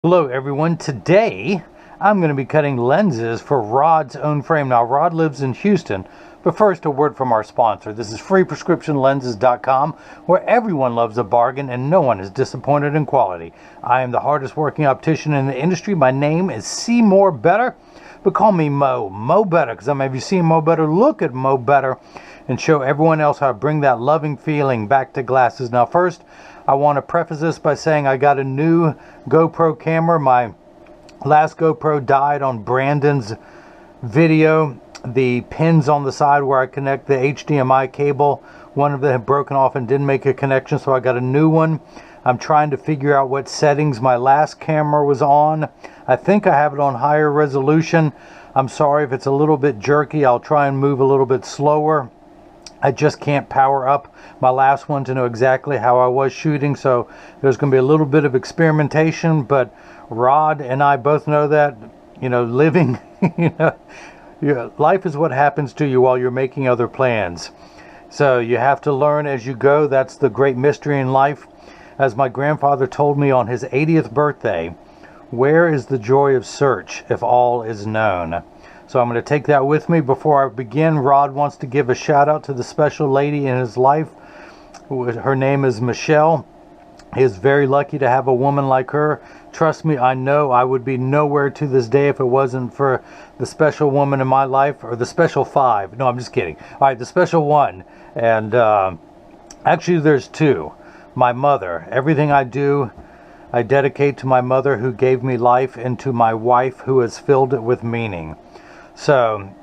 Hello everyone, today I'm going to be cutting lenses for Rod's own frame. Now Rod lives in Houston, but first a word from our sponsor. This is freeprescriptionlenses.com, where everyone loves a bargain and no one is disappointed in quality. I am the hardest working optician in the industry. My name is See More Better, but call me Mo Better, because I'm have you seen Mo Better? Look at Mo Better and show everyone else how to bring that loving feeling back to glasses. Now first, I want to preface this by saying I got a new GoPro camera. My last GoPro died on Brandon's video. The pins on the side where I connect the HDMI cable, one of them had broken off and didn't make a connection, so I got a new one. I'm trying to figure out what settings my last camera was on. I think I have it on higher resolution. I'm sorry if it's a little bit jerky. I'll try and move a little bit slower. I just can't power up my last one to know exactly how I was shooting, so there's going to be a little bit of experimentation, but Rod and I both know that, living, life is what happens to you while you're making other plans. So you have to learn as you go. That's the great mystery in life. As my grandfather told me on his 80th birthday, where is the joy of search if all is known? So I'm going to take that with me. Before I begin, Rod wants to give a shout out to the special lady in his life. Her name is Michelle. He is very lucky to have a woman like her. Trust me, I know I would be nowhere to this day if it wasn't for the special woman in my life, or the special five. No, I'm just kidding. All right, the special one. And actually there's two. My mother. Everything I do, I dedicate to my mother, who gave me life, and to my wife, who has filled it with meaning. So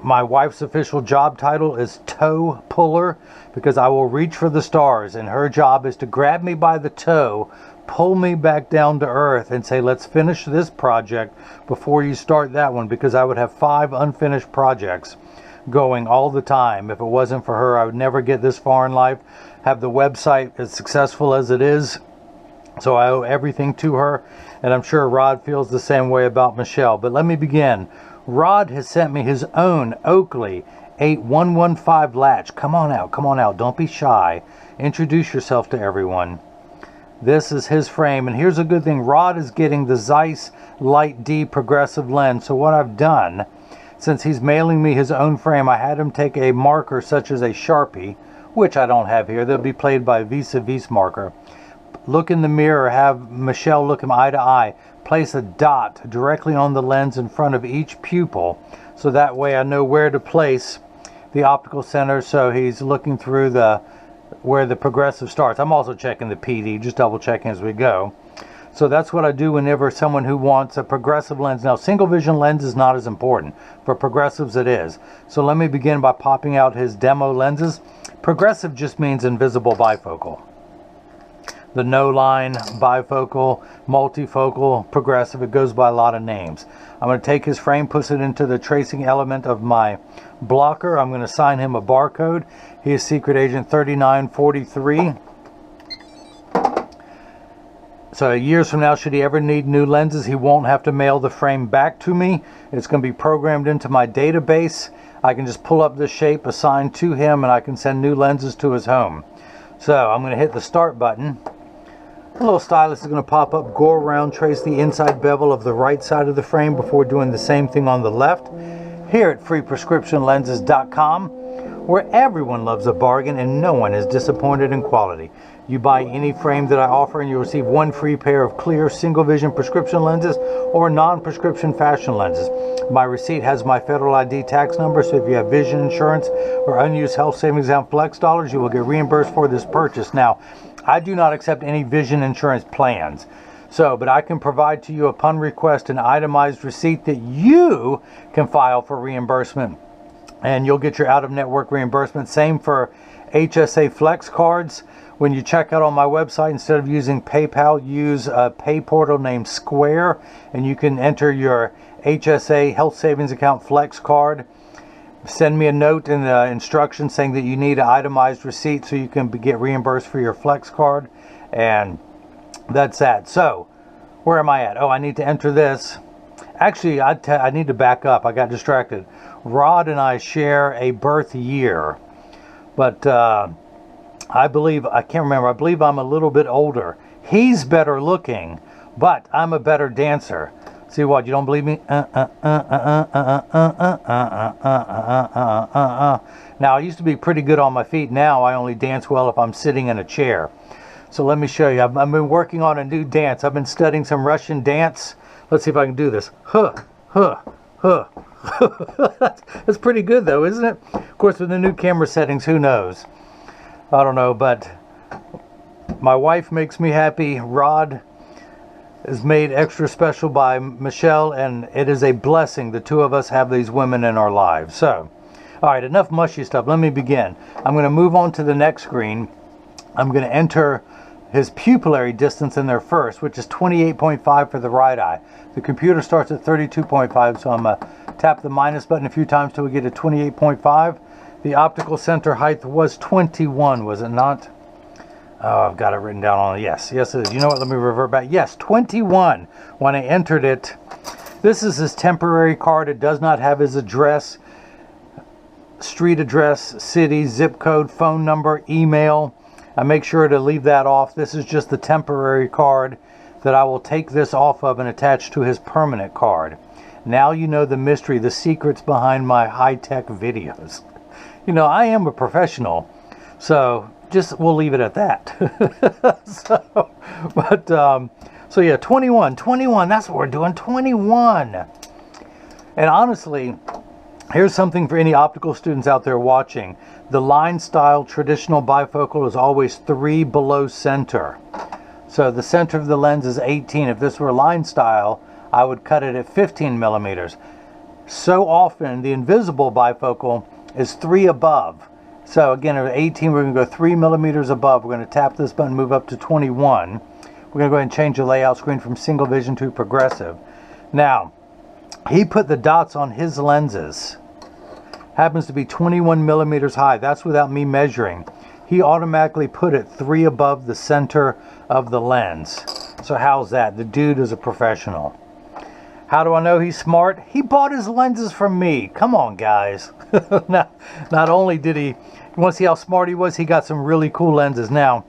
my wife's official job title is toe puller, because I will reach for the stars, and her job is to grab me by the toe, pull me back down to earth, and say, let's finish this project before you start that one, because I would have 5 unfinished projects going all the time. If it wasn't for her, I would never get this far in life, have the website as successful as it is. So I owe everything to her, and I'm sure Rod feels the same way about Michelle. But let me begin. Rod has sent me his own Oakley 8115 latch. Come on out, don't be shy. Introduce yourself to everyone. This is his frame, and here's a good thing. Rod is getting the Zeiss Light D progressive lens. So what I've done, since he's mailing me his own frame, I had him take a marker such as a Sharpie, which I don't have here. They'll be played by a vis-a-vis marker. Look in the mirror, have Michelle look him eye to eye. Place a dot directly on the lens in front of each pupil, so that way I know where to place the optical center, so he's looking through where the progressive starts. I'm also checking the PD, just double checking as we go. So that's what I do whenever someone who wants a progressive lens. Now, single vision lens is not as important. For progressives it is. So let me begin by popping out his demo lenses. Progressive just means invisible bifocal. The no-line, bifocal, multifocal, progressive, it goes by a lot of names. I'm going to take his frame, put it into the tracing element of my blocker. I'm going to assign him a barcode. He is Secret Agent 3943. So years from now, should he ever need new lenses, he won't have to mail the frame back to me. It's going to be programmed into my database. I can just pull up this shape assigned to him, and I can send new lenses to his home. So I'm going to hit the start button. A little stylus is going to pop up, go around, trace the inside bevel of the right side of the frame before doing the same thing on the left. Here at freeprescriptionlenses.com, where everyone loves a bargain and no one is disappointed in quality. You buy any frame that I offer and you'll receive 1 free pair of clear single vision prescription lenses or non-prescription fashion lenses. My receipt has my federal ID tax number, so if you have vision insurance or unused health savings account flex dollars, you will get reimbursed for this purchase. Now, I do not accept any vision insurance plans. But I can provide to you upon request an itemized receipt that you can file for reimbursement, and you'll get your out-of-network reimbursement. Same for HSA Flex cards. When you check out on my website, instead of using PayPal, use a pay portal named Square, and you can enter your HSA Health Savings Account Flex card. Send me a note in the instructions saying that you need an itemized receipt so you can get reimbursed for your Flex card, and that's that. So, where am I at? Oh, I need to enter this. Actually, I need to back up. I got distracted. Rod and I share a birth year, but I believe I'm a little bit older. He's better looking, but I'm a better dancer. See what? You don't believe me? Now, I used to be pretty good on my feet. Now I only dance well if I'm sitting in a chair. So let me show you. I've been working on a new dance. I've been studying some Russian dance. Let's see if I can do this. Huh, huh, huh. That's pretty good though, isn't it? Of course, with the new camera settings, who knows? I don't know, but my wife makes me happy. Rod is made extra special by Michelle, and it is a blessing the two of us have these women in our lives. So, all right, enough mushy stuff. Let me begin. I'm going to move on to the next screen. I'm going to enter his pupillary distance in there first, which is 28.5 for the right eye. The computer starts at 32.5, so I'm going to tap the minus button a few times till we get to 28.5. The optical center height was 21, was it not? Oh, I've got it written down on it. Yes, yes it is. You know what? Let me revert back. Yes, 21 when I entered it. This is his temporary card. It does not have his address, street address, city, zip code, phone number, email. I make sure to leave that off. This is just the temporary card that I will take this off of and attach to his permanent card. Now you know the mystery, the secrets behind my high-tech videos. You know, I am a professional, so just we'll leave it at that. So yeah, 21, that's what we're doing, 21. And honestly, here's something for any optical students out there watching. The line style traditional bifocal is always 3 below center. So the center of the lens is 18. If this were line style, I would cut it at 15 millimeters. So often the invisible bifocal is 3 above. So again, at 18, we're going to go 3 millimeters above. We're going to tap this button, move up to 21. We're going to go ahead and change the layout screen from single vision to progressive. Now, he put the dots on his lenses. Happens to be 21 millimeters high. That's without me measuring. He automatically put it 3 above the center of the lens. So how's that? The dude is a professional. How do I know he's smart? He bought his lenses from me. Come on, guys. Not only did he, you want to see how smart he was, he got some really cool lenses. Now,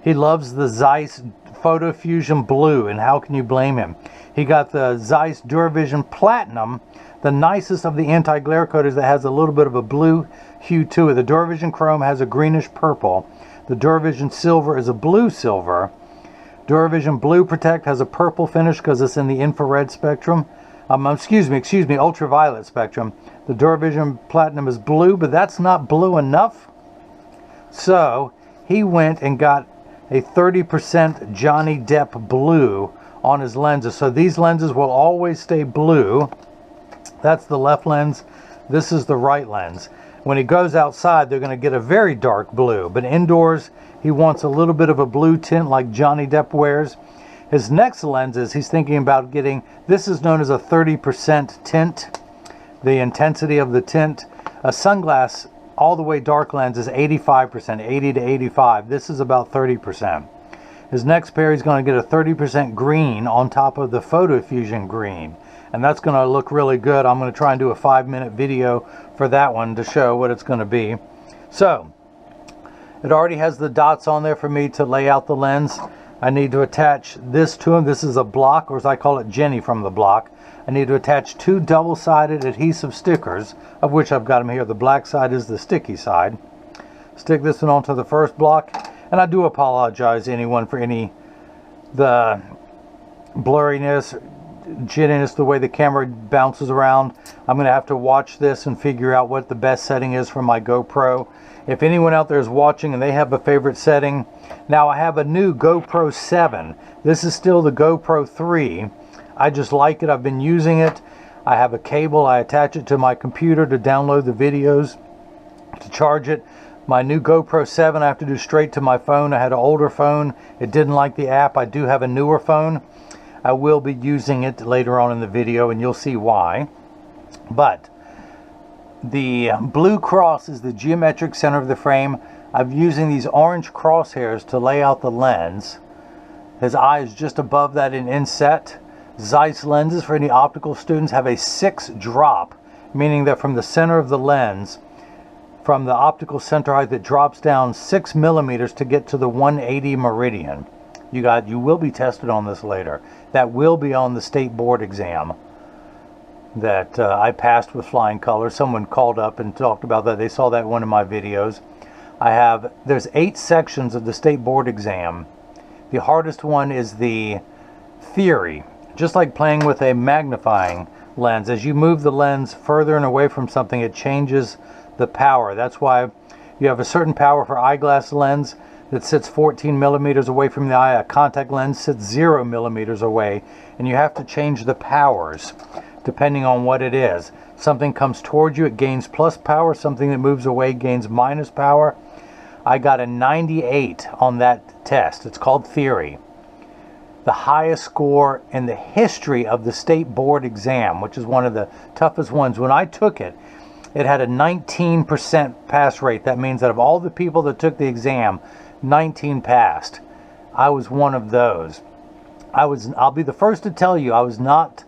he loves the Zeiss Photofusion Blue, and how can you blame him? He got the Zeiss Duravision Platinum, the nicest of the anti-glare coaters that has a little bit of a blue hue to it. The Duravision Chrome has a greenish purple. The Duravision Silver is a blue silver. Duravision Blue Protect has a purple finish because it's in the infrared spectrum. Excuse me, ultraviolet spectrum. The Duravision Platinum is blue, but that's not blue enough. So he went and got a 30% Johnny Depp blue on his lenses. So these lenses will always stay blue. That's the left lens. This is the right lens. When he goes outside, they're going to get a very dark blue. But indoors, he wants a little bit of a blue tint like Johnny Depp wears. His next lenses, he's thinking about getting, this is known as a 30% tint. The intensity of the tint. A sunglass, all the way dark lens is 85%, 80 to 85. This is about 30%. His next pair, he's going to get a 30% green on top of the Photofusion green. And that's going to look really good. I'm going to try and do a 5-minute video for that one to show what it's going to be. So, it already has the dots on there for me to lay out the lens. I need to attach this to him. This is a block, or as I call it, Jenny from the block. I need to attach 2 double-sided adhesive stickers, of which I've got them here. The black side is the sticky side. Stick this one onto the first block. And I do apologize to anyone for the blurriness, jittiness, the way the camera bounces around. I'm going to have to watch this and figure out what the best setting is for my GoPro. If anyone out there is watching and they have a favorite setting, now I have a new GoPro 7. This is still the GoPro 3. I just like it. I've been using it. I have a cable. I attach it to my computer to download the videos, to charge it. My new GoPro 7 I have to do straight to my phone. I had an older phone. It didn't like the app. I do have a newer phone. I will be using it later on in the video, and you'll see why. But the blue cross is the geometric center of the frame. I'm using these orange crosshairs to lay out the lens. His eye is just above that in inset. Zeiss lenses, for any optical students, have a 6 drop, meaning that from the center of the lens, from the optical center height, that drops down 6 millimeters to get to the 180 meridian. You will be tested on this later. that will be on the state board exam that I passed with flying colors. Someone called up and talked about that. They saw that in one of my videos. There's 8 sections of the state board exam. The hardest one is the theory. Just like playing with a magnifying lens, as you move the lens further and away from something, it changes the power. That's why you have a certain power for eyeglass lens that sits 14 millimeters away from the eye. A contact lens sits 0 millimeters away, and you have to change the powers depending on what it is. Something comes towards you, it gains plus power. Something that moves away gains minus power. I got a 98 on that test. It's called theory. The highest score in the history of the state board exam, which is one of the toughest ones. When I took it, it had a 19% pass rate. That means that of all the people that took the exam, 19 passed. I was one of those. I'll be the first to tell you, I was not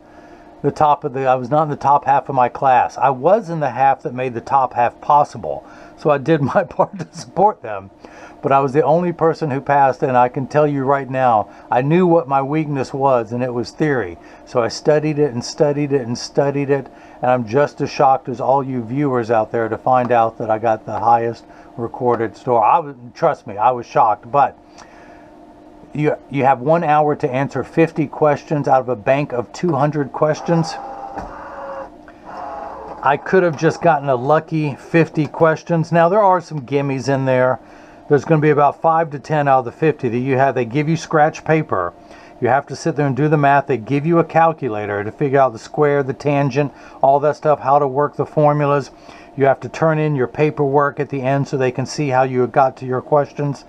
in the top half of my class. I was in the half that made the top half possible. So I did my part to support them. But I was the only person who passed, and I can tell you right now, I knew what my weakness was, and it was theory. So I studied it and studied it and studied it, and I'm just as shocked as all you viewers out there to find out that I got the highest recorded score. Trust me, I was shocked. But you have 1 hour to answer 50 questions out of a bank of 200 questions. I could have just gotten a lucky 50 questions. Now, there are some gimmies in there. There's going to be about 5 to 10 out of the 50 that you have. They give you scratch paper. You have to sit there and do the math. They give you a calculator to figure out the square, the tangent, all that stuff, how to work the formulas. You have to turn in your paperwork at the end so they can see how you got to your questions.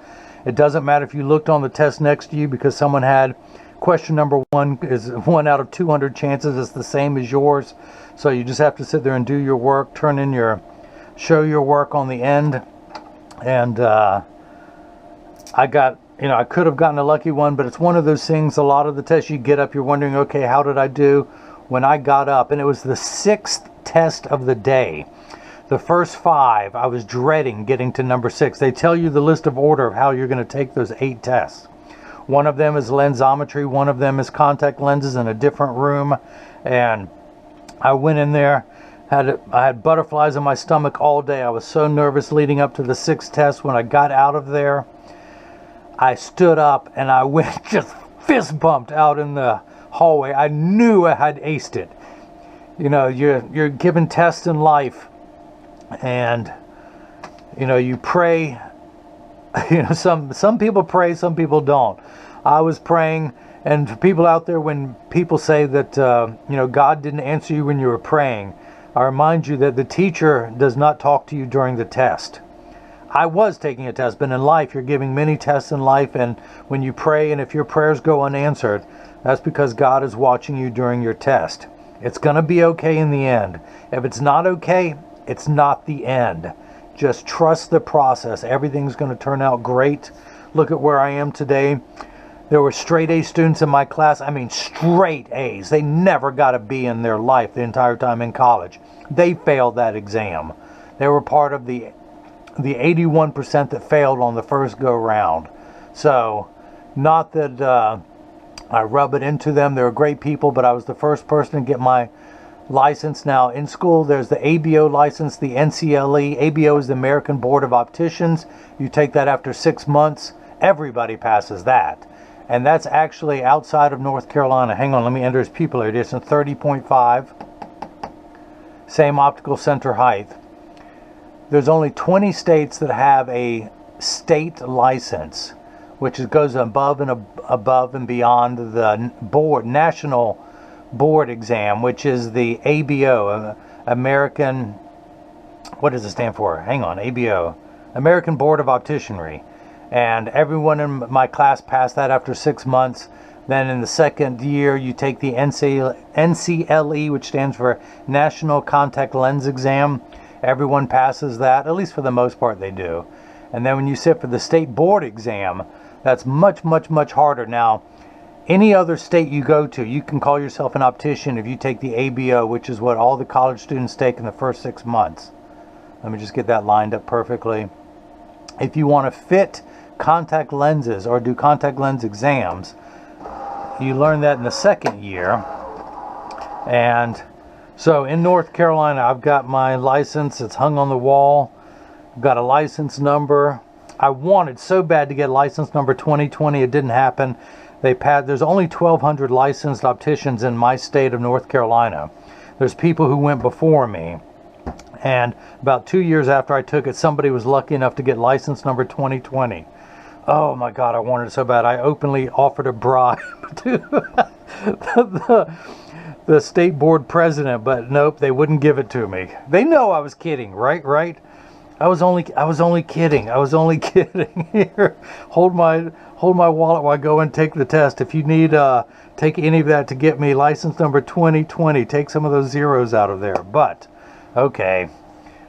It doesn't matter if you looked on the test next to you, because someone had question number 1 is 1 out of 200 chances. It's the same as yours. So you just have to sit there and do your work, show your work on the end. And I could have gotten a lucky one, but it's one of those things. A lot of the tests you get up, you're wondering, okay, how did I do? When I got up, and it was the 6th test of the day. The first 5, I was dreading getting to number 6. They tell you the list of order of how you're going to take those 8 tests. One of them is lensometry. One of them is contact lenses in a different room. And I went in there. I had butterflies in my stomach all day. I was so nervous leading up to the 6th test. When I got out of there, I stood up and I went just fist bumped out in the hallway. I knew I had aced it. You know, you're given tests in life, and you pray. Some people pray, some people don't. I was praying, and for people out there, when people say that God didn't answer you when you were praying, I remind you that the teacher does not talk to you during the test. I was taking a test, but in life, you're giving many tests in life, and when you pray, and if your prayers go unanswered, that's because God is watching you during your test. It's going to be okay in the end. If it's not okay, it's not the end. Just trust the process. Everything's going to turn out great. Look at where I am today. There were straight A students in my class. I mean, straight A's. They never got a B in their life the entire time in college. They failed that exam. They were part of the 81% that failed on the first go round. So, not that I rub it into them. They're great people, but I was the first person to get my license. Now, in school, there's the ABO license, the NCLE. ABO is the American Board of Opticians. You take that after 6 months. Everybody passes that. And that's actually outside of North Carolina. Hang on, let me enter his pupil area. It's 30.5. Same optical center height. There's only 20 states that have a state license, which goes above and beyond the national board exam, which is the ABO, American, what does it stand for? Hang on, ABO, American Board of Opticianry. And everyone in my class passed that after 6 months. Then in the second year, you take the NCLE, which stands for National Contact Lens Exam. Everyone passes that, at least for the most part they do. And then when you sit for the state board exam, that's much, much, much harder. Now, any other state you go to, you can call yourself an optician if you take the ABO, which is what all the college students take in the first 6 months. Let me just get that lined up perfectly. If you want to fit contact lenses or do contact lens exams, you learn that in the second year. And so in North Carolina, I've got my license. It's hung on the wall. I've got a license number. I wanted so bad to get license number 2020. It didn't happen. There's only 1,200 licensed opticians in my state of North Carolina. There's people who went before me. And about 2 years after I took it, somebody was lucky enough to get license number 2020. Oh my God, I wanted it so bad. I openly offered a bribe to the state board president, but nope, they wouldn't give it to me. They know I was kidding, right? I was only kidding. Here, hold my wallet while I go and take the test. If you need take any of that to get me license number 2020, take some of those zeros out of there. But okay,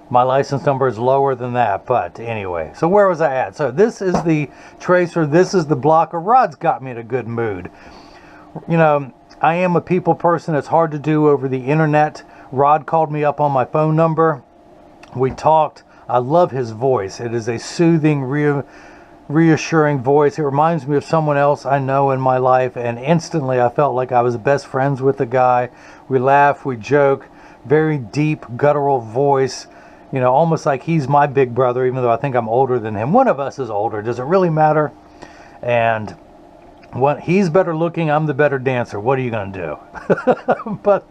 my license number is lower than that. But anyway, so where was I at? So this is the tracer. This is the blocker. Rod's got me in a good mood. You know, I am a people person. It's hard to do over the internet. Rod called me up on my phone number. We talked. I love his voice. It is a soothing, reassuring voice. It reminds me of someone else I know in my life, and instantly I felt like I was best friends with the guy. We laugh, we joke, very deep, guttural voice, you know, almost like he's my big brother, even though I think I'm older than him. One of us is older. Does it really matter? And he's better looking, I'm the better dancer. What are you going to do? But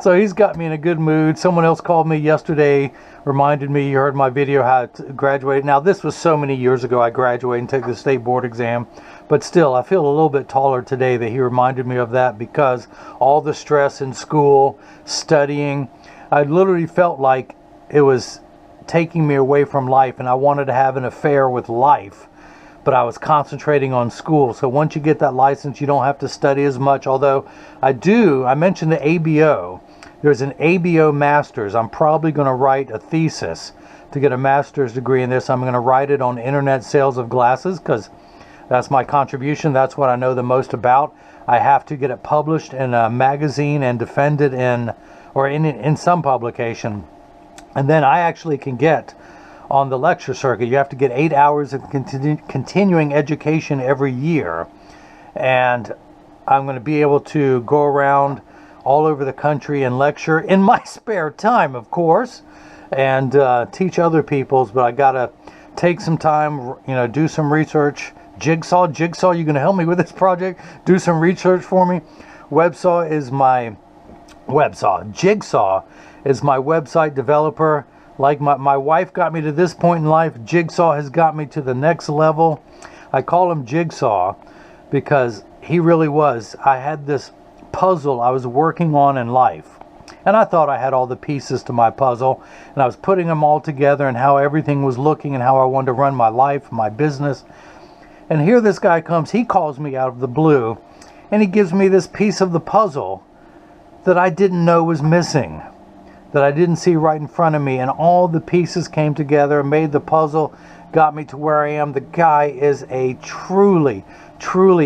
so he's got me in a good mood. Someone else called me yesterday, reminded me, you heard my video how I graduated. Now this was so many years ago I graduated and took the state board exam, but still I feel a little bit taller today that he reminded me of that, because all the stress in school, studying, I literally felt like it was taking me away from life, and I wanted to have an affair with life, but I was concentrating on school. So once you get that license, you don't have to study as much, although I mentioned the ABO. There's an ABO master's. I'm probably going to write a thesis to get a master's degree in this. I'm going to write it on internet sales of glasses, because that's my contribution. That's what I know the most about. I have to get it published in a magazine and defend it in some publication. And then I actually can get on the lecture circuit. You have to get 8 hours of continuing education every year. And I'm going to be able to go around all over the country and lecture in my spare time, of course, and teach other people's. But I got to take some time, you know, do some research. Jigsaw, you going to help me with this project? Do some research for me. Jigsaw is my website developer. Like my wife got me to this point in life, Jigsaw has got me to the next level. I call him Jigsaw because he really was. I had this puzzle I was working on in life, and I thought I had all the pieces to my puzzle, and I was putting them all together and how everything was looking and how I wanted to run my life, my business. And here this guy comes, he calls me out of the blue, and he gives me this piece of the puzzle that I didn't know was missing, that I didn't see right in front of me, and all the pieces came together, made the puzzle, got me to where I am. The guy is a truly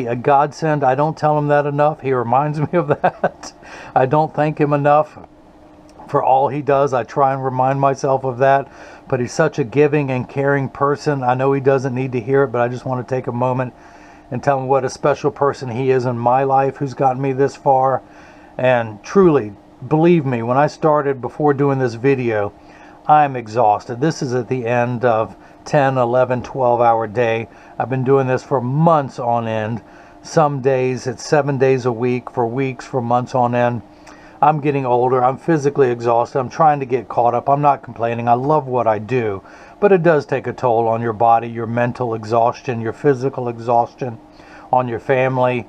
a godsend. I don't tell him that enough. He reminds me of that. I don't thank him enough for all he does. I try and remind myself of that, but he's such a giving and caring person. I know he doesn't need to hear it, but I just want to take a moment and tell him what a special person he is in my life, who's gotten me this far. And truly, believe me, when I started before doing this video, I'm exhausted. This is at the end of 10, 11, 12-hour day. I've been doing this for months on end. Some days it's 7 days a week, for weeks, for months on end. I'm getting older. I'm physically exhausted. I'm trying to get caught up. I'm not complaining. I love what I do, but it does take a toll on your body, your mental exhaustion, your physical exhaustion, on your family.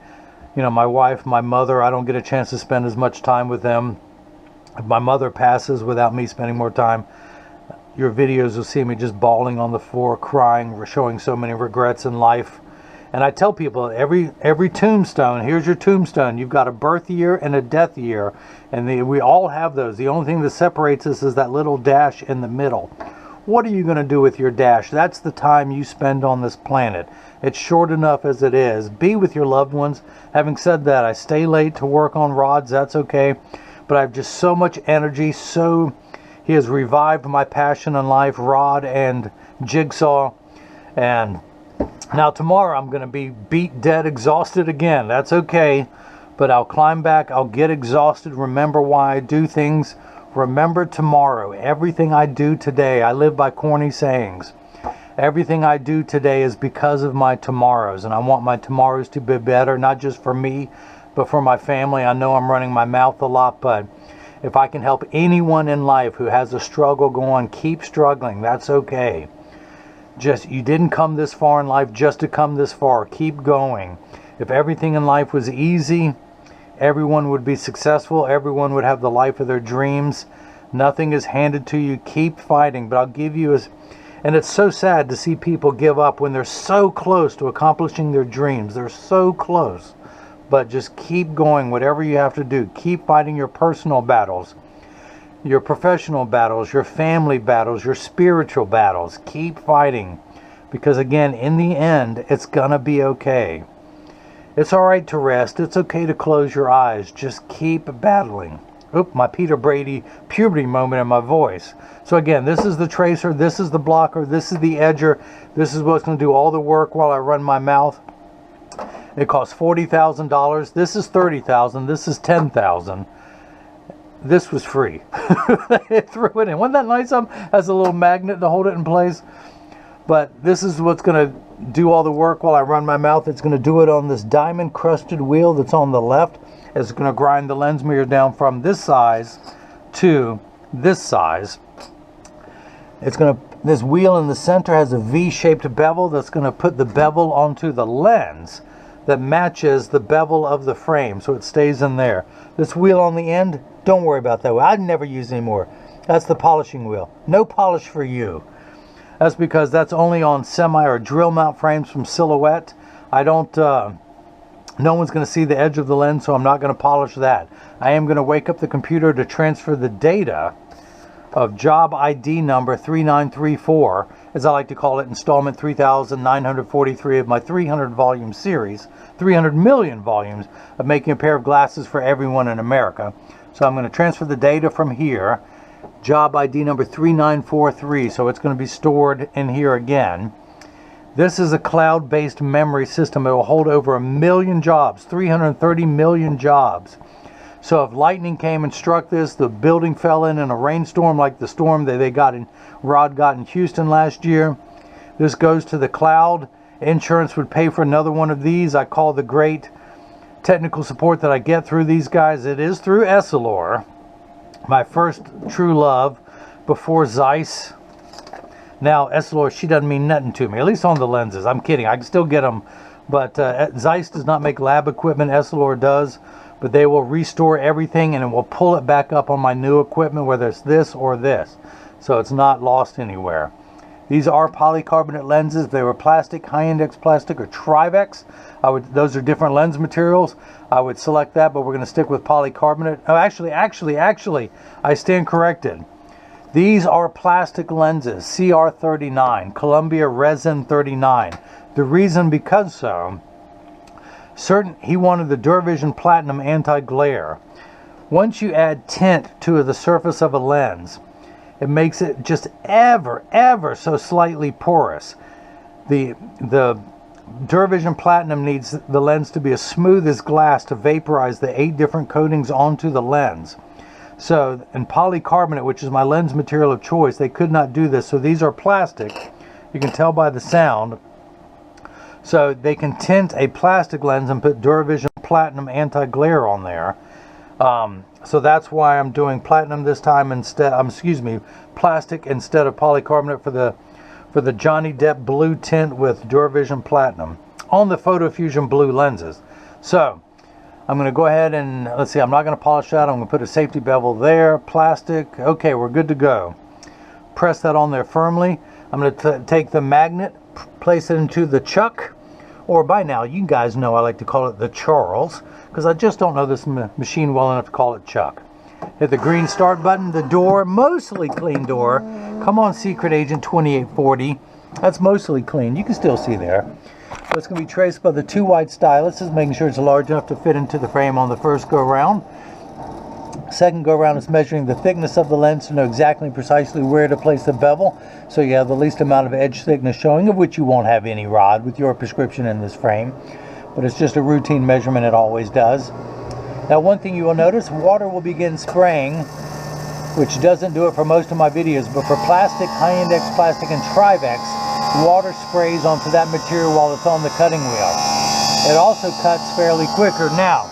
You know, my wife, my mother, I don't get a chance to spend as much time with them. If my mother passes without me spending more time, your videos will see me just bawling on the floor, crying, showing so many regrets in life. And I tell people, every tombstone, here's your tombstone. You've got a birth year and a death year. And we all have those. The only thing that separates us is that little dash in the middle. What are you going to do with your dash? That's the time you spend on this planet. It's short enough as it is. Be with your loved ones. Having said that, I stay late to work on rods. That's okay. But I have just so much energy. He has revived my passion in life, Rod and Jigsaw. And Now tomorrow I'm going to be beat dead, exhausted again. That's okay, but I'll climb back. I'll get exhausted. Remember why I do things. Remember tomorrow. Everything I do today, I live by corny sayings. Everything I do today is because of my tomorrows, and I want my tomorrows to be better, not just for me, but for my family. I know I'm running my mouth a lot, but if I can help anyone in life who has a struggle going, keep struggling. That's okay. You didn't come this far in life just to come this far. Keep going. If everything in life was easy, everyone would be successful. Everyone would have the life of their dreams. Nothing is handed to you. Keep fighting. But I'll give you and it's so sad to see people give up when they're so close to accomplishing their dreams. They're so close. But just keep going, whatever you have to do. Keep fighting your personal battles, your professional battles, your family battles, your spiritual battles. Keep fighting. Because again, in the end, it's gonna be okay. It's all right to rest. It's okay to close your eyes. Just keep battling. Oop, my Peter Brady puberty moment in my voice. So again, this is the tracer, this is the blocker, this is the edger. This is what's going to do all the work while I run my mouth. It costs $40,000. This is $30,000. This is $10,000. This was free. It threw it in. Wasn't that nice? Has a little magnet to hold it in place. But this is what's going to do all the work while I run my mouth. It's going to do it on this diamond crusted wheel that's on the left. It's going to grind the lens mirror down from this size to this size. This wheel in the center has a V-shaped bevel that's going to put the bevel onto the lens that matches the bevel of the frame, so it stays in there. This wheel on the end, don't worry about that. I'd never use anymore. That's the polishing wheel. No polish for you. That's because that's only on semi or drill mount frames from Silhouette. No one's going to see the edge of the lens, so I'm not going to polish that. I am going to wake up the computer to transfer the data of job ID number 3934, as I like to call it, installment 3943 of my 300 volume series, 300 million volumes of making a pair of glasses for everyone in America. So I'm going to transfer the data from here, job ID number 3943, so it's going to be stored in here again. This is a cloud-based memory system. It will hold over 1 million jobs, 330 million jobs. So if lightning came and struck this, the building fell in a rainstorm like the storm that Rod got in Houston last year, this goes to the cloud. Insurance would pay for another one of these. I call the great technical support that I get through these guys. It is through Essilor, my first true love before Zeiss. Now, Essilor, she doesn't mean nothing to me, at least on the lenses. I'm kidding. I can still get them. But Zeiss does not make lab equipment. Essilor does. But they will restore everything and it will pull it back up on my new equipment, whether it's this or this. So it's not lost anywhere. These are polycarbonate lenses. If they were plastic, high-index plastic, or Trivex, those are different lens materials. I would select that, but we're going to stick with polycarbonate. Oh, actually, I stand corrected. These are plastic lenses, CR39, Columbia Resin 39. The reason because he wanted the Duravision Platinum anti-glare. Once you add tint to the surface of a lens, it makes it just ever so slightly porous. The Duravision Platinum needs the lens to be as smooth as glass to vaporize the 8 different coatings onto the lens. So in polycarbonate, which is my lens material of choice, they could not do this. So these are plastic. You can tell by the sound. So they can tint a plastic lens and put Duravision Platinum anti-glare on there. So that's why I'm doing platinum this time instead. Plastic instead of polycarbonate for the Johnny Depp blue tint with Duravision Platinum on the Photofusion blue lenses. So I'm going to go ahead and, let's see, I'm not going to polish that. I'm going to put a safety bevel there, plastic. Okay, we're good to go. Press that on there firmly. I'm going to take the magnet, place it into the chuck, or by now, you guys know I like to call it the Charles, because I just don't know this machine well enough to call it Chuck. Hit the green start button, the door, mostly clean door. Come on, Secret Agent 2840. That's mostly clean. You can still see there. So it's going to be traced by the 2 wide stylus, making sure it's large enough to fit into the frame on the first go around. Second go around is measuring the thickness of the lens to know exactly precisely where to place the bevel, so you have the least amount of edge thickness showing, of which you won't have any, Rod, with your prescription in this frame. But it's just a routine measurement, it always does. Now one thing you will notice, water will begin spraying, which doesn't do it for most of my videos, but for plastic, high-index plastic and Trivex, water sprays onto that material while it's on the cutting wheel. It also cuts fairly quicker. Now,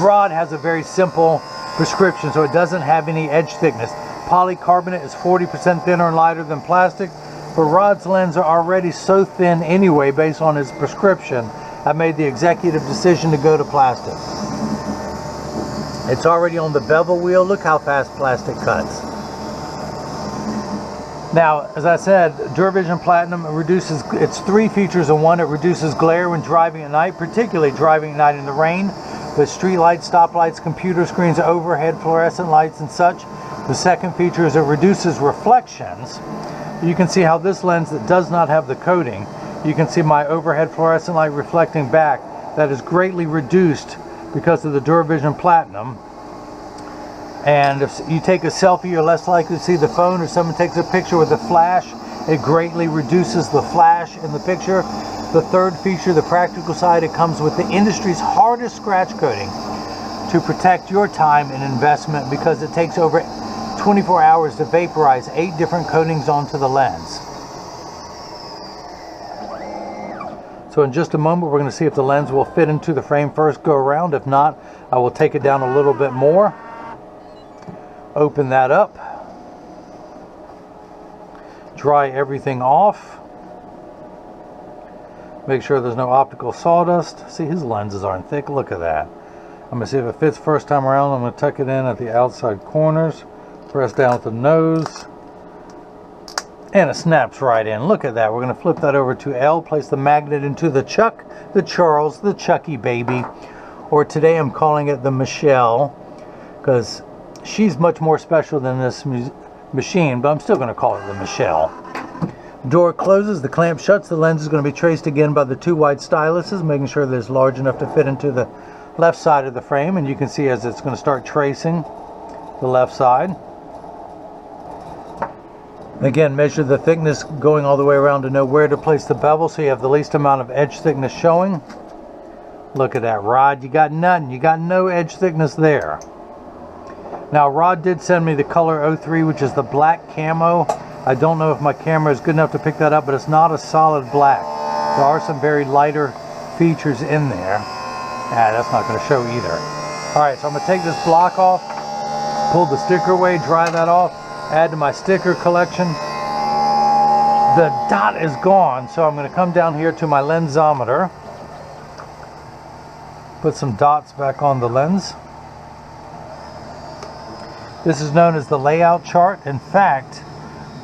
Rod has a very simple prescription, so it doesn't have any edge thickness. Polycarbonate is 40% thinner and lighter than plastic, but Rod's lens are already so thin anyway based on his prescription. I made the executive decision to go to plastic. It's already on the bevel wheel. Look how fast plastic cuts. Now, as I said, Duravision Platinum reduces, it's 3 features in one. It reduces glare when driving at night, particularly driving at night in the rain, with street lights, stoplights, computer screens, overhead fluorescent lights and such. The second feature is it reduces reflections. You can see how this lens that does not have the coating, you can see my overhead fluorescent light reflecting back. That is greatly reduced because of the Duravision Platinum. And if you take a selfie, you're less likely to see the phone, or someone takes a picture with a flash, it greatly reduces the flash in the picture. The third feature, the practical side, it comes with the industry's hardest scratch coating to protect your time and investment, because it takes over 24 hours to vaporize 8 different coatings onto the lens. So in just a moment, we're going to see if the lens will fit into the frame first go around. If not, I will take it down a little bit more. Open that up. Dry everything off. Make sure there's no optical sawdust. See, his lenses aren't thick. Look at that. I'm going to see if it fits first time around. I'm going to tuck it in at the outside corners. Press down with the nose. And it snaps right in. Look at that. We're going to flip that over to L. Place the magnet into the Chuck, the Charles, the Chucky baby. Or today I'm calling it the Michelle, because she's much more special than this machine, but I'm still going to call it the Michelle. Door closes, the clamp shuts, the lens is going to be traced again by the 2 white styluses, making sure that it's large enough to fit into the left side of the frame, and you can see as it's going to start tracing the left side. Again, measure the thickness going all the way around to know where to place the bevel so you have the least amount of edge thickness showing. Look at that, Rod. You got nothing. You got no edge thickness there. Now, Rod did send me the color 03, which is the black camo. I don't know if my camera is good enough to pick that up, but it's not a solid black. There are some very lighter features in there. That's not going to show either. Alright, so I'm going to take this block off, pull the sticker away, dry that off, add to my sticker collection. The dot is gone, so I'm going to come down here to my lensometer, put some dots back on the lens. This is known as the layout chart. In fact,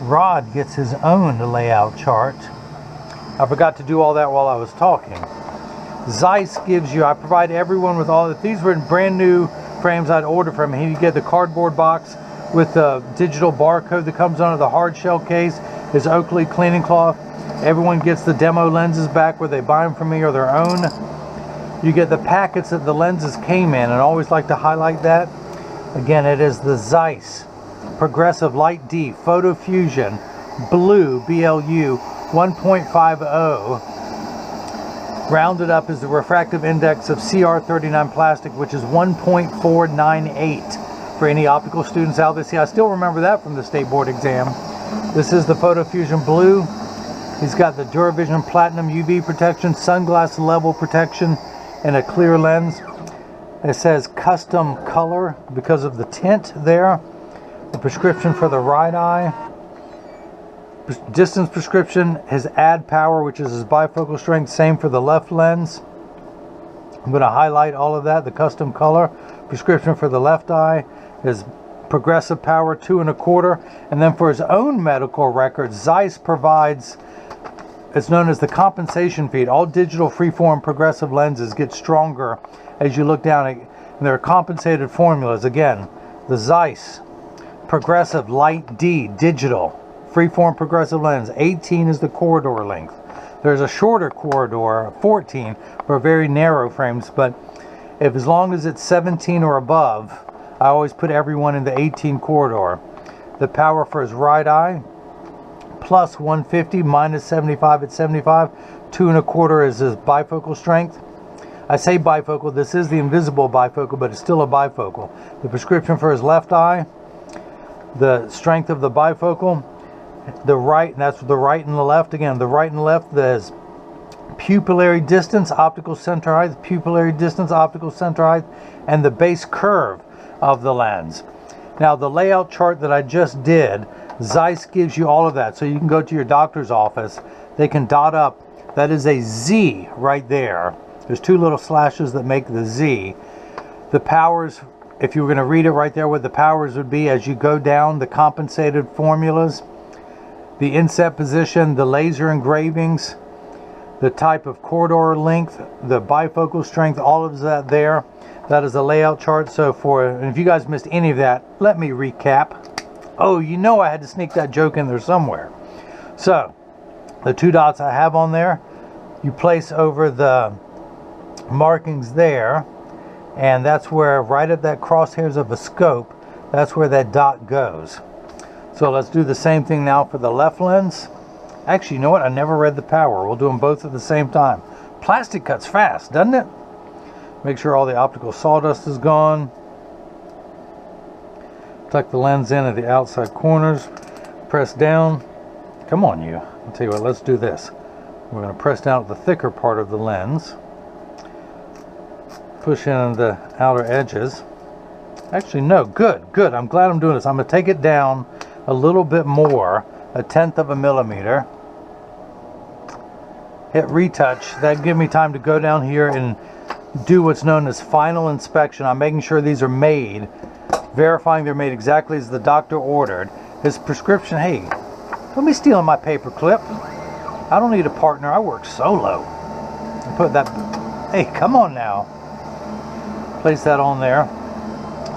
Rod gets his own layout chart. I forgot to do all that while I was talking. Zeiss gives you, I provide everyone with all, if these were brand new frames I'd order from him, he'd get the cardboard box with the digital barcode that comes under the hard shell case, his Oakley cleaning cloth. Everyone gets the demo lenses back, whether they buy them from me or their own. You get the packets that the lenses came in, and I always like to highlight that. Again, it is the Zeiss Progressive Light D Photofusion Blue BLU 1.50. Rounded up is the refractive index of CR39 plastic, which is 1.498 for any optical students out there. See, I still remember that from the state board exam. This is the Photofusion Blue. He's got the Duravision Platinum UV protection, sunglass level protection, and a clear lens. It says custom color because of the tint there. The prescription for the right eye. Distance prescription, his add power, which is his bifocal strength, same for the left lens. I'm going to highlight all of that, the custom color. Prescription for the left eye, his progressive power 2 1/4. And then for his own medical records, Zeiss provides, it's known as the compensation feed. All digital freeform progressive lenses get stronger as you look down, and there are compensated formulas. Again, the Zeiss Progressive Light D Digital Freeform Progressive Lens, 18 is the corridor length. There's a shorter corridor, 14, for very narrow frames, but if as long as it's 17 or above, I always put everyone in the 18 corridor. The power for his right eye, plus 150, minus 75 at 75. 2 1/4 is his bifocal strength. I say bifocal, this is the invisible bifocal, but it's still a bifocal. The prescription for his left eye, the strength of the bifocal, the right, and that's the right and the left. Again, the right and left, there's pupillary distance, optical center height, pupillary distance, optical center height, and the base curve of the lens. Now, the layout chart that I just did, Zeiss gives you all of that. So you can go to your doctor's office, they can dot up, that is a Z right there. There's 2 little slashes that make the Z. The powers, if you were going to read it right there, what the powers would be as you go down, the compensated formulas, the inset position, the laser engravings, the type of corridor length, the bifocal strength, all of that there. That is a layout chart. So and if you guys missed any of that, let me recap. Oh, you know I had to sneak that joke in there somewhere. So, the 2 dots I have on there, you place over the markings there, and that's where, right at that crosshairs of a scope, that's where that dot goes. So let's do the same thing now for the left lens. Actually, you know what? I never read the power. We'll do them both at the same time. Plastic cuts fast, doesn't it? Make sure all the optical sawdust is gone. Tuck the lens in at the outside corners. Press down. Come on, you. I'll tell you what, let's do this. We're going to press down at the thicker part of the lens. Push in the outer edges. Actually, no, good. I'm glad I'm doing this. I'm going to take it down a little bit more, 1/10 of a millimeter. Hit retouch. That gives me time to go down here and do what's known as final inspection. I'm making sure these are made, verifying they're made exactly as the doctor ordered. His prescription, hey, don't be stealing my paper clip. I don't need a partner. I work solo. Put that, hey, come on now. Place that on there.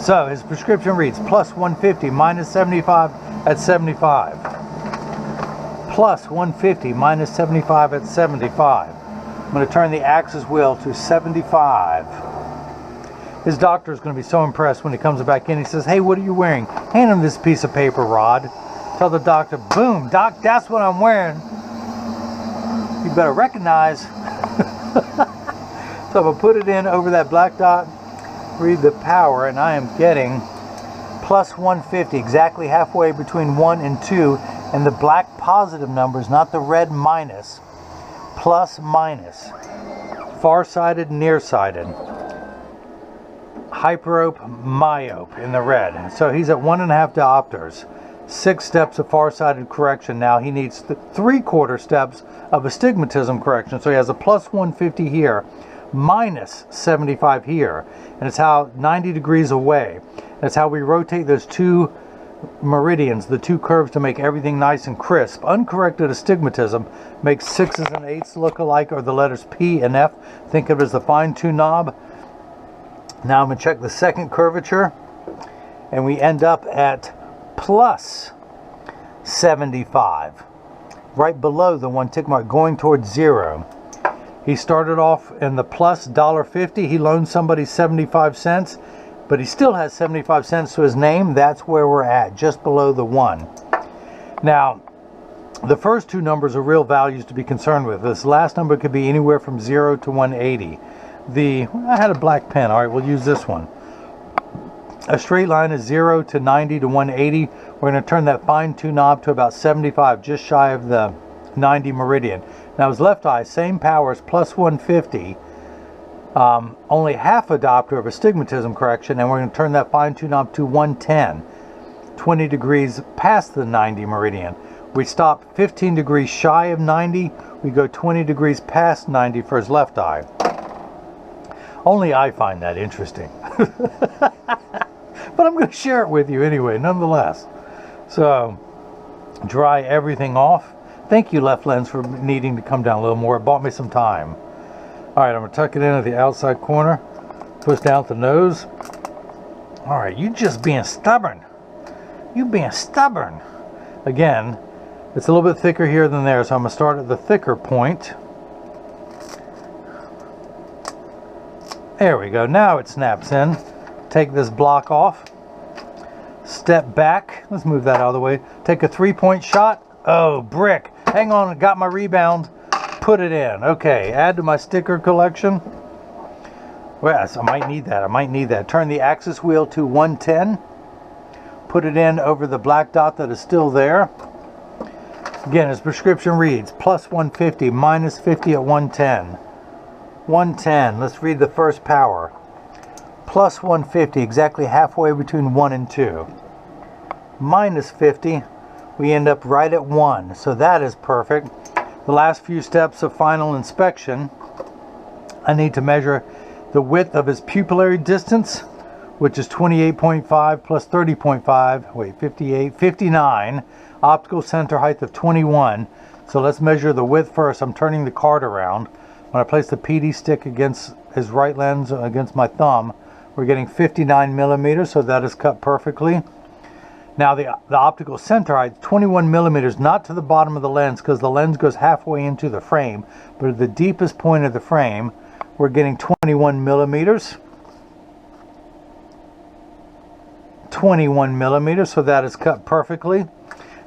So his prescription reads plus 150, minus 75 at 75. Plus 150, minus 75 at 75. I'm going to turn the axis wheel to 75. His doctor is going to be so impressed when he comes back in. He says, hey, what are you wearing? Hand him this piece of paper, Rod. Tell the doctor, boom, doc, that's what I'm wearing. You better recognize. So I'm going to put it in over that black dot, read the power, and I am getting plus 150, exactly halfway between 1 and 2, and the black positive numbers, not the red minus. Plus, minus. Far-sighted, nearsighted. Hyperope, myope in the red. So he's at 1.5 diopters. 6 steps of far-sighted correction. Now he needs 3/4 steps of astigmatism correction. So he has a plus 150 here, minus 75 here. And it's how 90 degrees away. That's how we rotate those 2 meridians, the 2 curves, to make everything nice and crisp. Uncorrected astigmatism makes 6s and 8s look alike, or the letters P and F. Think of it as the fine-tune knob. Now I'm going to check the second curvature, and we end up at plus 75, right below the 1 tick mark, going towards 0. He started off in the plus $1.50. He loaned somebody 75 cents. But he still has 75 cents to his name. That's where we're at, just below the 1. Now, the first 2 numbers are real values to be concerned with. This last number could be anywhere from 0 to 180. I had a black pen. All right, we'll use this one. A straight line is 0 to 90 to 180. We're going to turn that fine-tune knob to about 75, just shy of the 90 meridian. Now, his left eye, same powers, plus 150. Only half a diopter of astigmatism correction, and we're going to turn that fine-tune knob to 110, 20 degrees past the 90 meridian. We stop 15 degrees shy of 90. We go 20 degrees past 90 for his left eye. Only I find that interesting. But I'm going to share it with you anyway, nonetheless. So, dry everything off. Thank you, left lens, for needing to come down a little more. It bought me some time. Alright, I'm going to tuck it in at the outside corner. Push down at the nose. Alright, you just being stubborn. You being stubborn. Again, it's a little bit thicker here than there, so I'm going to start at the thicker point. There we go. Now it snaps in. Take this block off. Step back. Let's move that out of the way. Take a 3-point shot. Oh, brick. Hang on, got my rebound. Put it in. Okay, add to my sticker collection. Well, yes, I might need that. I might need that. Turn the axis wheel to 110. Put it in over the black dot that is still there. Again, as prescription reads, plus 150, minus 50 at 110. 110, let's read the first power. Plus 150, exactly halfway between 1 and 2. Minus 50, we end up right at 1, so that is perfect. The last few steps of final inspection, I need to measure the width of his pupillary distance, which is 28.5 plus 30.5, wait, 58, 59, optical center height of 21. So let's measure the width first. I'm turning the card around. When I place the PD stick against his right lens, against my thumb, we're getting 59 millimeters, so that is cut perfectly. Now the optical center height, 21 millimeters, not to the bottom of the lens, because the lens goes halfway into the frame, but at the deepest point of the frame, we're getting 21 millimeters. 21 millimeters, so that is cut perfectly.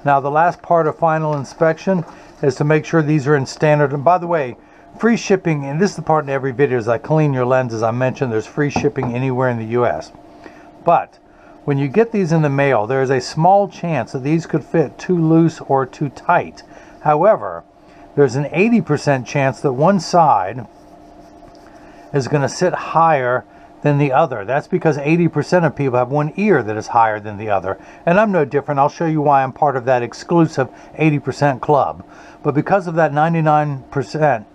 Now the last part of final inspection is to make sure these are in standard. And by the way, free shipping, and this is the part in every video, as I clean your lenses, I mentioned there's free shipping anywhere in the US. But when you get these in the mail, there is a small chance that these could fit too loose or too tight. However, there's an 80% chance that one side is going to sit higher than the other. That's because 80% of people have one ear that is higher than the other. And I'm no different. I'll show you why I'm part of that exclusive 80% club. But because of that 99%,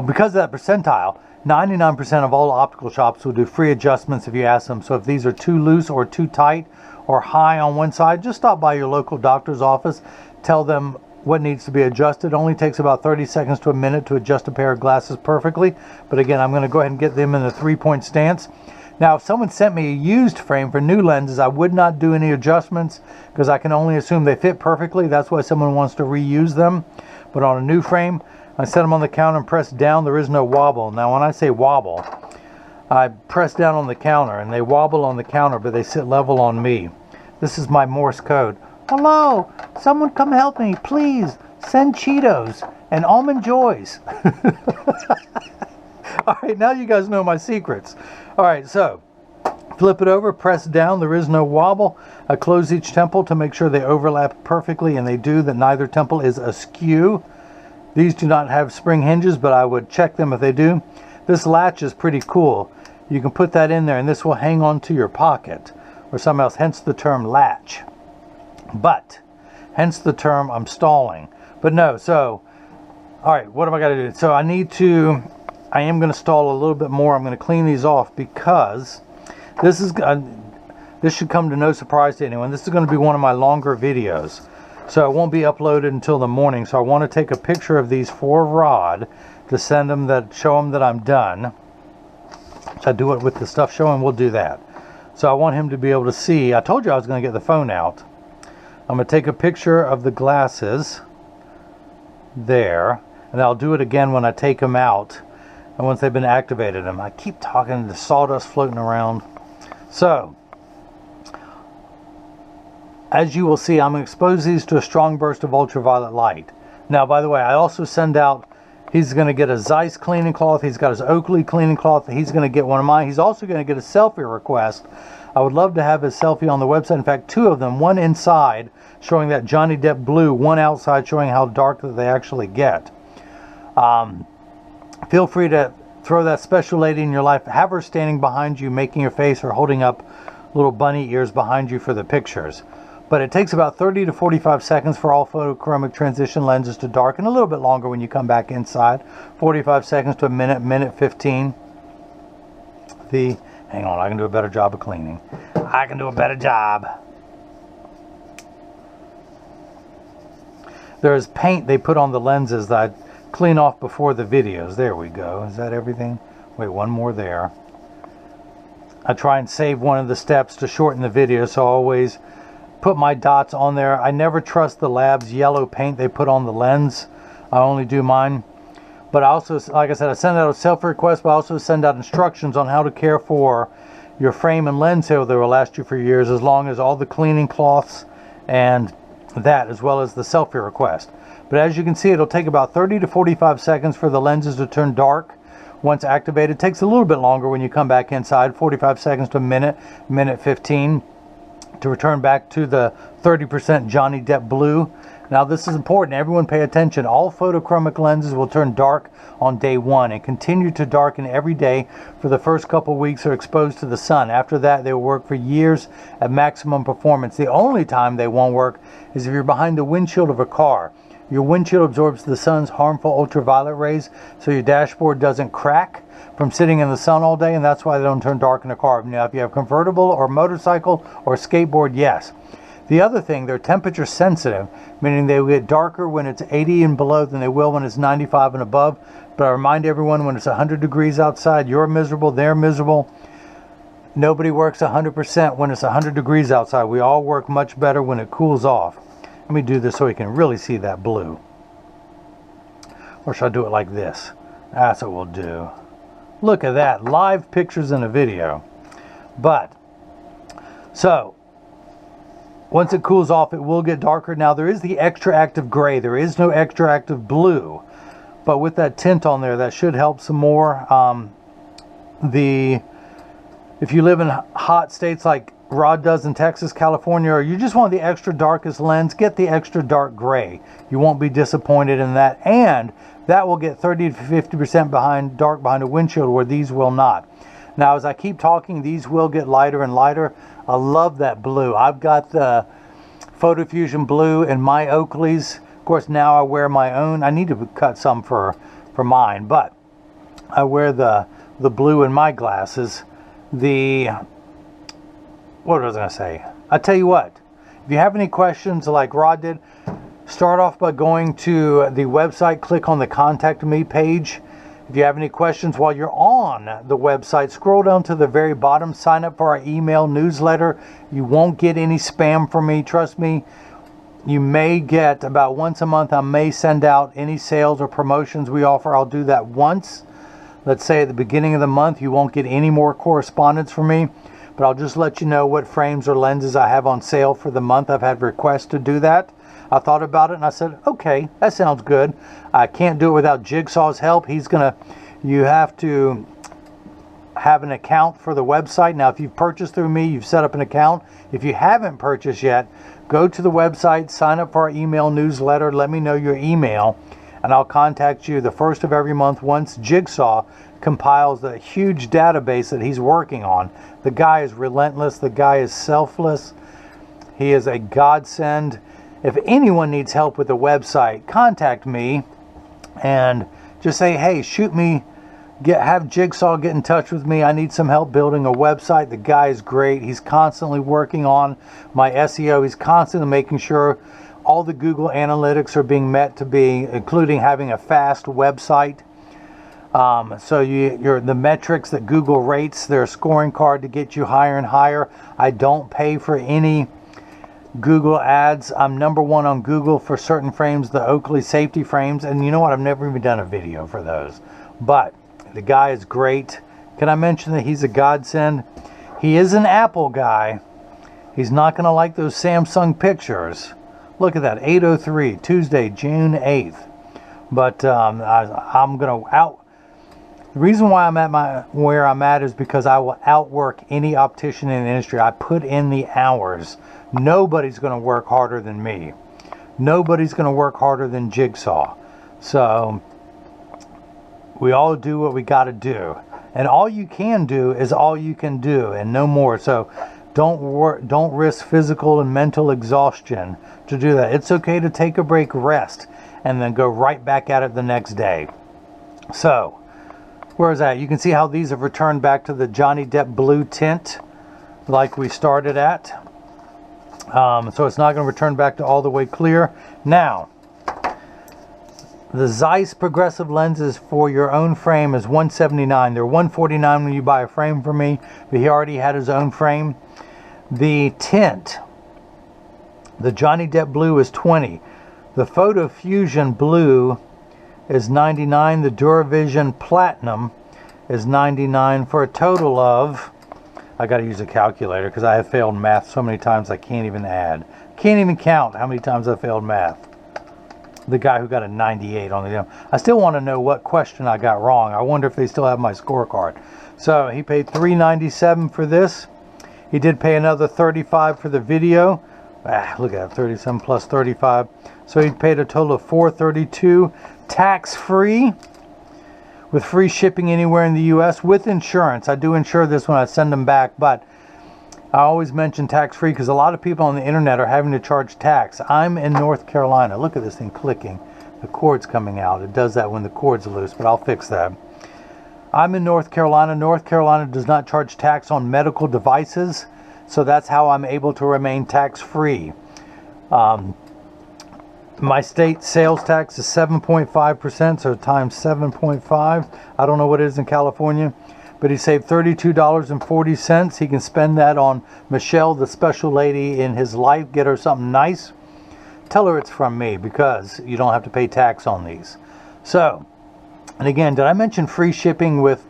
because of that percentile, 99% of all optical shops will do free adjustments if you ask them. So if these are too loose or too tight or high on one side, just stop by your local doctor's office, tell them what needs to be adjusted. It only takes about 30 seconds to a minute to adjust a pair of glasses perfectly. But again, I'm going to go ahead and get them in the 3-point stance. Now, if someone sent me a used frame for new lenses, I would not do any adjustments because I can only assume they fit perfectly. That's why someone wants to reuse them. But on a new frame, I set them on the counter and press down. There is no wobble. Now, when I say wobble, I press down on the counter and they wobble on the counter, but they sit level on me. This is my Morse code. Hello, someone come help me, please. Send Cheetos and Almond Joys. All right, now you guys know my secrets. All right, so flip it over, press down. There is no wobble. I close each temple to make sure they overlap perfectly, and they do, that neither temple is askew. These do not have spring hinges, but I would check them if they do. This latch is pretty cool. You can put that in there, and this will hang on to your pocket or something else, hence the term latch. But, hence the term I'm stalling. But no, so, all right, what have I got to do? So I am going to stall a little bit more. I'm going to clean these off because this should come to no surprise to anyone. This is going to be one of my longer videos. So it won't be uploaded until the morning. So I want to take a picture of these for Rod to send them, show them that I'm done. So I do it with the stuff showing, we'll do that. So I want him to be able to see. I told you I was going to get the phone out. I'm going to take a picture of the glasses there, and I'll do it again when I take them out and once they've been activated them. I keep talking, the sawdust floating around. So, as you will see, I'm going to expose these to a strong burst of ultraviolet light. Now, by the way, I also send out, he's going to get a Zeiss cleaning cloth, he's got his Oakley cleaning cloth, he's going to get one of mine. He's also going to get a selfie request. I would love to have his selfie on the website. In fact, 2 of them, one inside showing that Johnny Depp blue, one outside showing how dark that they actually get. Feel free to throw that special lady in your life, have her standing behind you, making your face or holding up little bunny ears behind you for the pictures. But it takes about 30 to 45 seconds for all photochromic transition lenses to darken, a little bit longer when you come back inside. 45 seconds to a minute, minute 15. Hang on, I can do a better job of cleaning. I can do a better job. There's paint they put on the lenses that I clean off before the videos. There we go. Is that everything? Wait, one more there. I try and save one of the steps to shorten the video, so I always put my dots on there. I never trust the lab's yellow paint they put on the lens. I only do mine. But I also, like I said, I send out a selfie request, but I also send out instructions on how to care for your frame and lens seal that will last you for years, as long as all the cleaning cloths and that, as well as the selfie request. But as you can see, it'll take about 30 to 45 seconds for the lenses to turn dark. Once activated, it takes a little bit longer when you come back inside, 45 seconds to a minute, minute 15, to return back to the 30% Johnny Depp blue. Now this is important, everyone pay attention. All photochromic lenses will turn dark on day 1 and continue to darken every day for the first couple weeks are exposed to the sun. After that, they will work for years at maximum performance. The only time they won't work is if you're behind the windshield of a car. Your windshield absorbs the sun's harmful ultraviolet rays, so your dashboard doesn't crack from sitting in the sun all day, and that's why they don't turn dark in a car. Now, if you have convertible or motorcycle or skateboard, yes. The other thing, they're temperature sensitive, meaning they will get darker when it's 80 and below than they will when it's 95 and above. But I remind everyone, when it's 100 degrees outside, you're miserable, they're miserable. Nobody works 100% when it's 100 degrees outside. We all work much better when it cools off. Let me do this so we can really see that blue. Or should I do it like this? That's what we'll do. Look at that, live pictures in a video. But, so, once it cools off, it will get darker. Now, there is the extra active gray. There is no extra active blue. But with that tint on there, that should help some more. If you live in hot states like Rod does in Texas, California, or you just want the extra darkest lens, get the extra dark gray. You won't be disappointed in that. And that will get 30 to 50% dark behind a windshield, where these will not. Now, as I keep talking, these will get lighter and lighter. I love that blue. I've got the Photofusion blue in my Oakleys. Of course, now I wear my own. I need to cut some for mine, but I wear the blue in my glasses. What was I going to say? I tell you what, if you have any questions like Rod did, start off by going to the website, click on the Contact Me page. If you have any questions while you're on the website, scroll down to the very bottom, sign up for our email newsletter. You won't get any spam from me, trust me. You may get about once a month, I may send out any sales or promotions we offer. I'll do that once. Let's say at the beginning of the month. You won't get any more correspondence from me, but I'll just let you know what frames or lenses I have on sale for the month. I've had requests to do that. I thought about it and I said, okay, that sounds good. I can't do it without Jigsaw's help. You have to have an account for the website. Now, if you've purchased through me, you've set up an account. If you haven't purchased yet, go to the website, sign up for our email newsletter, let me know your email, and I'll contact you the first of every month once Jigsaw compiles the huge database that he's working on. The guy is relentless. The guy is selfless. He is a godsend. If anyone needs help with the website, contact me and just say, hey, have Jigsaw get in touch with me. I need some help building a website. The guy is great. He's constantly working on my SEO. He's constantly making sure all the Google analytics are being met to be, including having a fast website. So the metrics that Google rates, their scoring card to get you higher and higher. I don't pay for any Google ads. I'm #1 on Google for certain frames, the Oakley safety frames, and you know what, I've never even done a video for those, but the guy is great. Can I mention that he's a godsend? He is an Apple guy. He's not going to like those Samsung pictures. Look at that, 8:03 Tuesday, June 8th. But I'm going to the reason why I'm at where I'm at is because I will outwork any optician in the industry. I put in the hours. Nobody's going to work harder than me. Nobody's going to work harder than Jigsaw. So we all do what we got to do, and all you can do is all you can do, and no more. So don't risk physical and mental exhaustion to do that. It's okay to take a break, rest, and then go right back at it the next day. So where is that? You can see how these have returned back to the Johnny Depp blue tint like we started at. So it's not going to return back to all the way clear. Now, the Zeiss progressive lenses for your own frame is $179. They're $149 when you buy a frame from me, but he already had his own frame. The tint, the Johnny Depp blue is $20. The Photofusion blue is $99. The Duravision Platinum is $99 for a total of I got to use a calculator because I have failed math so many times I can't even add. Can't even count how many times I failed math. The guy who got a 98 on the demo. I still want to know what question I got wrong. I wonder if they still have my scorecard. So he paid $397 for this. He did pay another $35 for the video. Look at that, 37 plus 35. So he paid a total of $432, tax-free, with free shipping anywhere in the U.S. with insurance. I do insure this when I send them back, but I always mention tax-free because a lot of people on the internet are having to charge tax. I'm in North Carolina. Look at this thing clicking. The cord's coming out. It does that when the cord's loose, but I'll fix that. I'm in North Carolina. North Carolina does not charge tax on medical devices, so that's how I'm able to remain tax-free. My state sales tax is 7.5%, so times 7.5. I don't know what it is in California, but he saved $32.40. He can spend that on Michelle, the special lady in his life. Get her something nice. Tell her it's from me because you don't have to pay tax on these. So, and again, did I mention free shipping with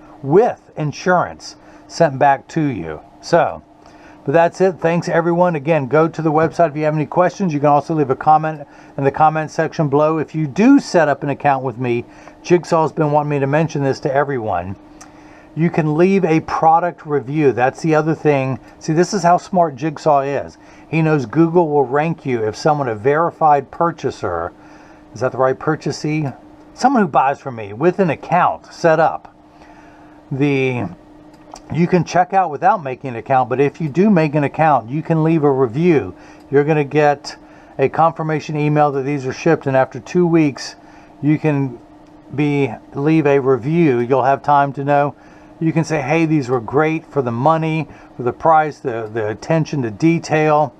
insurance sent back to you? So, but that's it. Thanks, everyone. Again, go to the website if you have any questions. You can also leave a comment in the comment section below. If you do set up an account with me, Jigsaw's been wanting me to mention this to everyone. You can leave a product review. That's the other thing. See, this is how smart Jigsaw is. He knows Google will rank you if someone, a verified purchaser, is that the right purchasee? Someone who buys from me with an account set up. You can check out without making an account, but if you do make an account, you can leave a review. You're going to get a confirmation email that these are shipped, and after 2 weeks, you can leave a review. You'll have time to know. You can say, hey, these were great for the money, for the price, the attention to detail.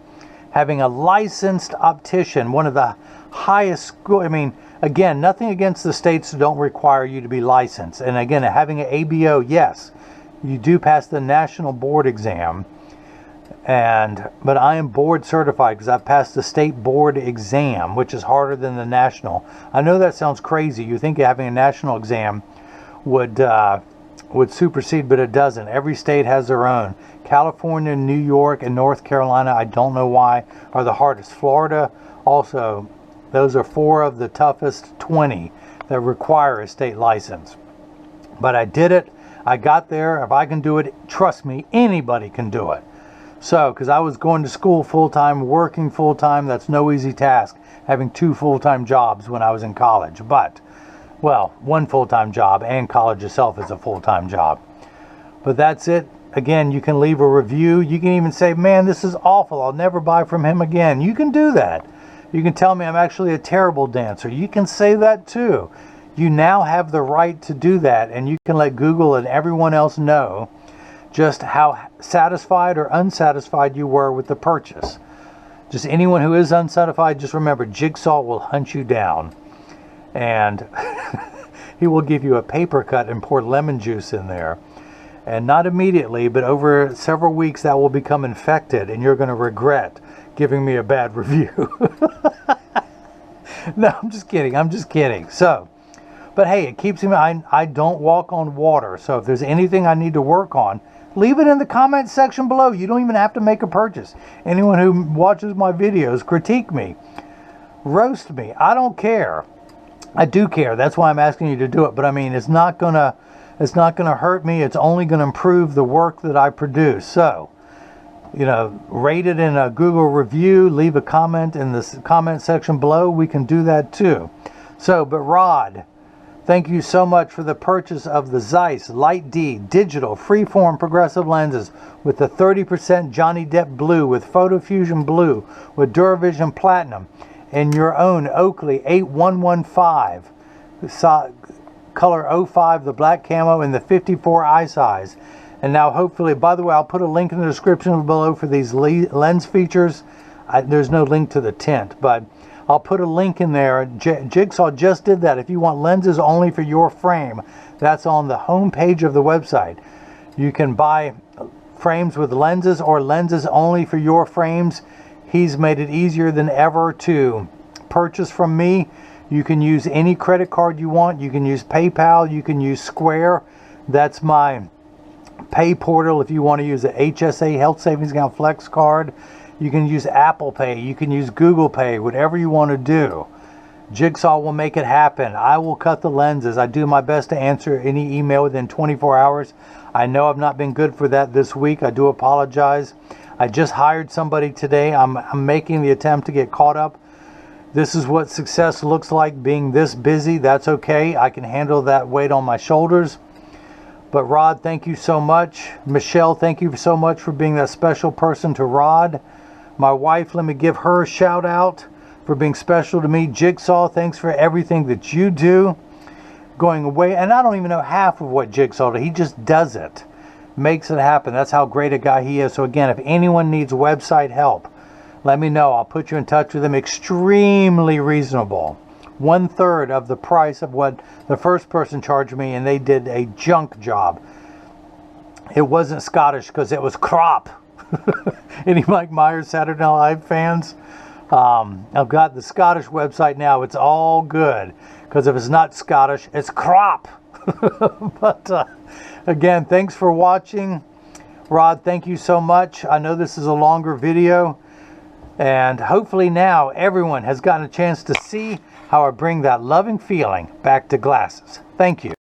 Having a licensed optician, one of the highest school, I mean, again, nothing against the states that don't require you to be licensed. And again, having an ABO, yes. You do pass the national board exam, but I am board certified because I've passed the state board exam, which is harder than the national. I know that sounds crazy. You think having a national exam would supersede, but it doesn't. Every state has their own. California, New York, and North Carolina, I don't know why, are the hardest. Florida also, those are 4 of the toughest 20 that require a state license. But I did it. I got there. If I can do it, trust me, anybody can do it. So, because I was going to school full-time, working full-time, that's no easy task, having 2 full-time jobs when I was in college. But, well, 1 full-time job, and college itself is a full-time job. But that's it. Again, you can leave a review. You can even say, man, this is awful. I'll never buy from him again. You can do that. You can tell me I'm actually a terrible dancer. You can say that too. You now have the right to do that, and you can let Google and everyone else know just how satisfied or unsatisfied you were with the purchase. Just anyone who is unsatisfied, just remember, Jigsaw will hunt you down. And he will give you a paper cut and pour lemon juice in there. And not immediately, but over several weeks that will become infected, and you're going to regret giving me a bad review. No, I'm just kidding. I'm just kidding. So, but hey, it keeps me, I don't walk on water. So if there's anything I need to work on, leave it in the comment section below. You don't even have to make a purchase. Anyone who watches my videos, critique me, roast me. I don't care. I do care. That's why I'm asking you to do it. But I mean, it's not gonna hurt me. It's only gonna improve the work that I produce. So, you know, rate it in a Google review. Leave a comment in the comment section below. We can do that too. So, but Rod, thank you so much for the purchase of the Zeiss Light D digital freeform progressive lenses with the 30% Johnny Depp blue, with Photofusion blue, with Duravision Platinum, and your own Oakley 8115 color 05, the black camo, and the 54 eye size. And now hopefully, by the way, I'll put a link in the description below for these lens features. There's no link to the tint, but I'll put a link in there. Jigsaw just did that. If you want lenses only for your frame, that's on the home page of the website. You can buy frames with lenses or lenses only for your frames. He's made it easier than ever to purchase from me. You can use any credit card you want. You can use PayPal. You can use Square. That's my Pay portal if you want to use the HSA Health Savings Account Flex card. You can use Apple Pay. You can use Google Pay, whatever you want to do. Jigsaw will make it happen. I will cut the lenses. I do my best to answer any email within 24 hours. I know I've not been good for that this week. I do apologize. I just hired somebody today. I'm making the attempt to get caught up. This is what success looks like, being this busy. That's okay. I can handle that weight on my shoulders. But Rod, thank you so much. Michelle, thank you so much for being that special person to Rod. My wife, let me give her a shout out for being special to me. Jigsaw, thanks for everything that you do. Going away, and I don't even know half of what Jigsaw does. He just does it. Makes it happen. That's how great a guy he is. So again, if anyone needs website help, let me know. I'll put you in touch with him. Extremely reasonable. 1/3 of the price of what the first person charged me, and they did a junk job. It wasn't Scottish because it was crop. Any Mike Myers Saturday Night Live fans? I've got the Scottish website now. It's all good because if it's not Scottish, it's crop. But again, thanks for watching. Rod, thank you so much. I know this is a longer video, and hopefully now everyone has gotten a chance to see how I bring that loving feeling back to glasses. Thank you.